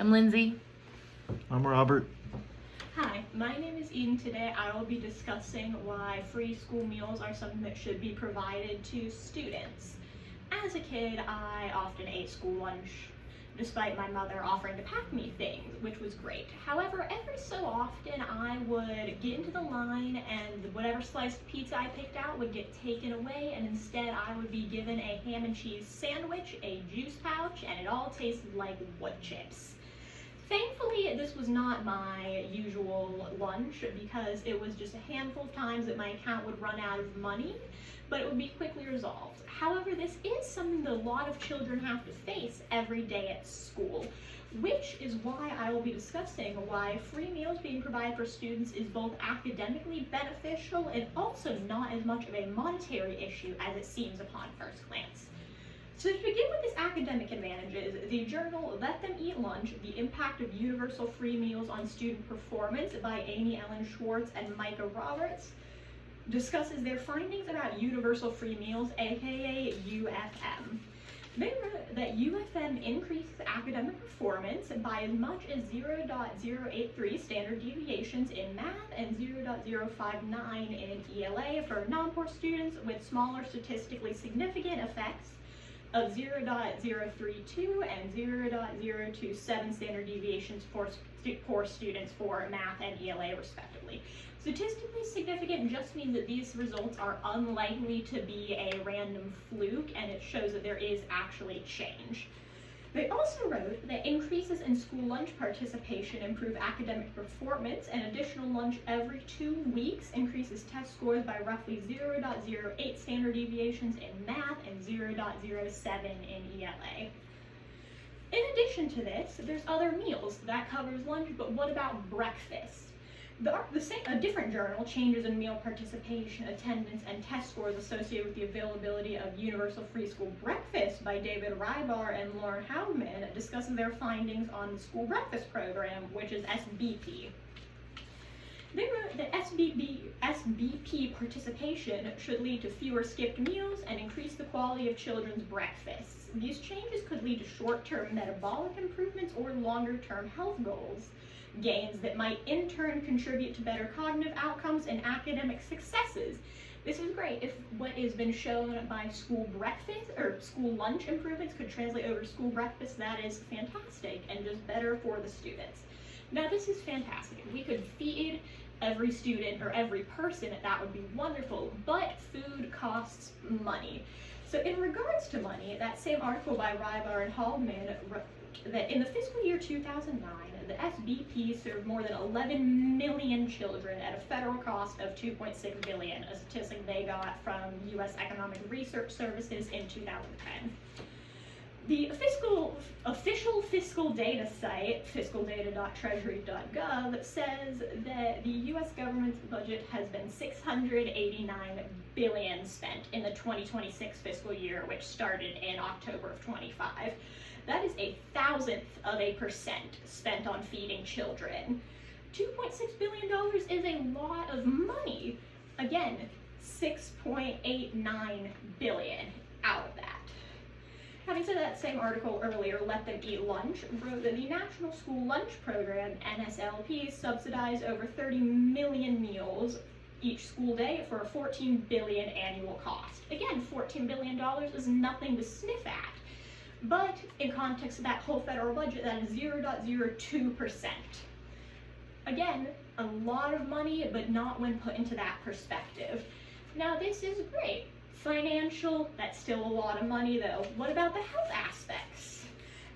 I'm Lindsay. I'm Robert. Hi, my name is Eden. Today I will be discussing why free school meals are something that should be provided to students. As a kid, I often ate school lunch despite my mother offering to pack me things, which was great. However, every so often I would get into the line and whatever sliced pizza I picked out would get taken away, and instead I would be given a ham and cheese sandwich, a juice pouch, and it all tasted like wood chips. Thankfully, this was not my usual lunch because it was just a handful of times that my account would run out of money, but it would be quickly resolved. However, this is something that a lot of children have to face every day at school, which is why I will be discussing why free meals being provided for students is both academically beneficial and also not as much of a monetary issue as it seems upon first glance. So to begin with its academic advantages, the journal Let Them Eat Lunch, The Impact of Universal Free Meals on Student Performance by Amy Ellen Schwartz and Micah Roberts discusses their findings about universal free meals, aka UFM. They wrote that UFM increases academic performance by as much as 0.083 standard deviations in math and 0.059 in ELA for non-poor students, with smaller statistically significant effects of 0.032 and 0.027 standard deviations for poor students for math and ELA respectively. Statistically significant just means that these results are unlikely to be a random fluke, and it shows that there is actually change. They also wrote that increases in school lunch participation improve academic performance, and additional lunch every 2 weeks increases test scores by roughly 0.08 standard deviations in math and 0.07 in ELA. In addition to this, there's other meals. That covers lunch, but what about breakfast? A different journal, Changes in Meal Participation, Attendance, and Test Scores Associated with the Availability of Universal Free School Breakfast by David Rybar and Lauren Haubman, discusses their findings on the school breakfast program, which is SBP. They wrote that SBP participation should lead to fewer skipped meals and increase the quality of children's breakfasts. These changes could lead to short-term metabolic improvements or longer-term health goals gains that might in turn contribute to better cognitive outcomes and academic successes. This is great. If what has been shown by school breakfast or school lunch improvements could translate over to school breakfast, that is fantastic and just better for the students. Now this is fantastic. If we could feed every student or every person, that would be wonderful, but food costs money. So in regards to money, that same article by Rybar and Hallman wrote that in the fiscal year 2009, the SBP served more than 11 million children at a federal cost of $2.6 billion, a statistic they got from U.S. Economic Research Services in 2010. The official fiscal data site, fiscaldata.treasury.gov, says that the U.S. government's budget has been $689 billion spent in the 2026 fiscal year, which started in October of 25. That is 0.001% spent on feeding children. $2.6 billion is a lot of money. Again, $6.89 billion out of that. Having said that, same article earlier, Let Them Eat Lunch, wrote that the National School Lunch Program, NSLP, subsidized over 30 million meals each school day for a $14 billion annual cost. Again, $14 billion is nothing to sniff at. But in context of that whole federal budget, that is 0.02%. Again, a lot of money, but not when put into that perspective. Now, this is great. Financial, that's still a lot of money though. What about the health aspects?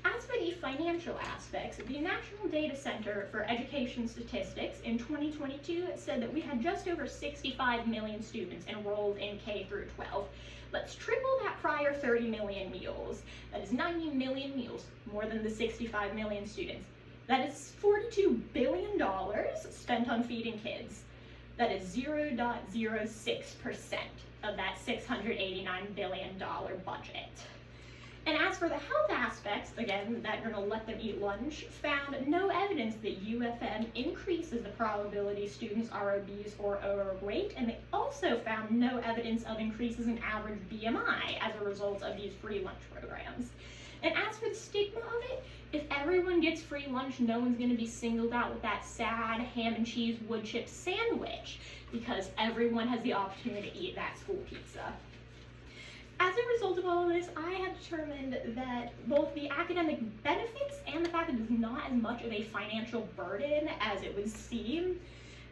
As for the financial aspects, the National Data Center for Education Statistics in 2022 said that we had just over 65 million students enrolled in K through 12. Let's triple that prior 30 million meals. That is 90 million meals, more than the 65 million students. That is $42 billion spent on feeding kids. That is 0.06% of that $689 billion budget. And as for the health aspects, again, that journal Let Them Eat Lunch found no evidence that UFM increases the probability students are obese or overweight, and they also found no evidence of increases in average BMI as a result of these free lunch programs. And as for the stigma of it, if everyone gets free lunch, no one's going to be singled out with that sad ham and cheese wood chip sandwich, because everyone has the opportunity to eat that school pizza. As a result of all of this, I have determined that both the academic benefits and the fact that it's not as much of a financial burden as it would seem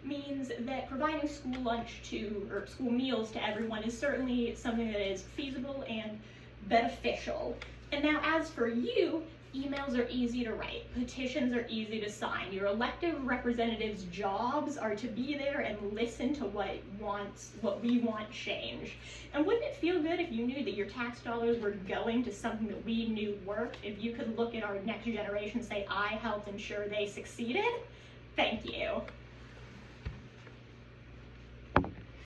means that providing school lunch or school meals to everyone is certainly something that is feasible and beneficial. And now as for you, emails are easy to write, petitions are easy to sign. Your elected representatives' jobs are to be there and listen to what we want changed. And wouldn't it feel good if you knew that your tax dollars were going to something that we knew worked? If you could look at our next generation and say, I helped ensure they succeeded? Thank you.